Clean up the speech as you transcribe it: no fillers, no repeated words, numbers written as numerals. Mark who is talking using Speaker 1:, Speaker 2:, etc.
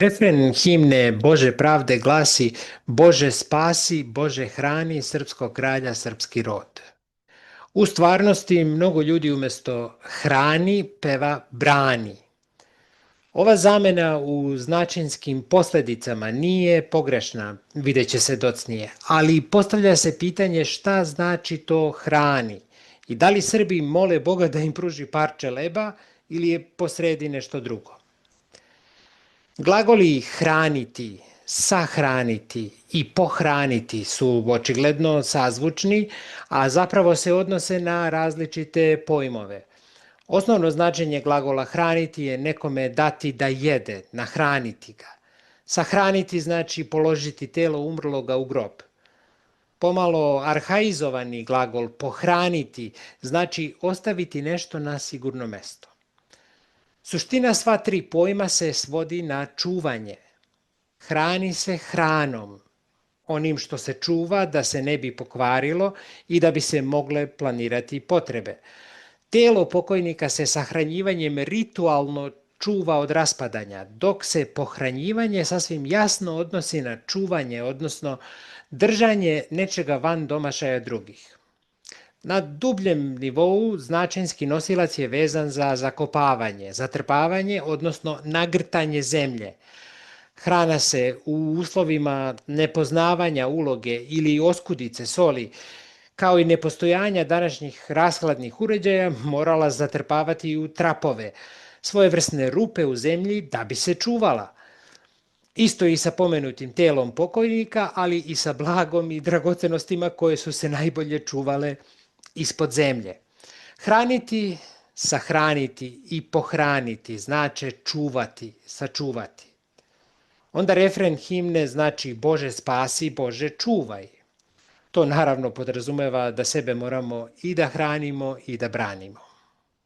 Speaker 1: Refren himne Bože pravde glasi: Bože spasi, Bože hrani srpskog kralja, srpski rod. U stvarnosti mnogo ljudi umjesto hrani peva brani. Ova zamena u značinskim posljedicama nije pogrešna, vidjet će se docnije, ali postavlja se pitanje šta znači to hrani i da li Srbi mole Boga da im pruži parče leba ili je posredi nešto drugo. Glagoli hraniti, sahraniti i pohraniti su očigledno sazvučni, a zapravo se odnose na različite pojmove. Osnovno značenje glagola hraniti je nekome dati da jede, nahraniti ga. Sahraniti znači položiti telo umrloga u grob. Pomalo arhaizovani glagol pohraniti znači ostaviti nešto na sigurno mesto. Suština sva tri pojma se svodi na čuvanje. Hrani se hranom, onim što se čuva da se ne bi pokvarilo i da bi se mogle planirati potrebe. Telo pokojnika se sahranjivanjem ritualno čuva od raspadanja, dok se pohranjivanje sasvim jasno odnosi na čuvanje, odnosno držanje nečega van domašaja drugih. Na dubljem nivou značenski nosilac je vezan za zakopavanje, zatrpavanje, odnosno nagrtanje zemlje. Hrana se u uslovima nepoznavanja uloge ili oskudice soli, kao i nepostojanja današnjih rashladnih uređaja, morala zatrpavati u trapove, svojevrsne rupe u zemlji da bi se čuvala. Isto i sa pomenutim telom pokojnika, ali i sa blagom i dragocenostima koje su se najbolje čuvale ispod zemlje. Hraniti, sahraniti i pohraniti znače čuvati, sačuvati. Onda refren himne znači Bože spasi, Bože čuvaj. To naravno podrazumeva da sebe moramo i da hranimo i da branimo.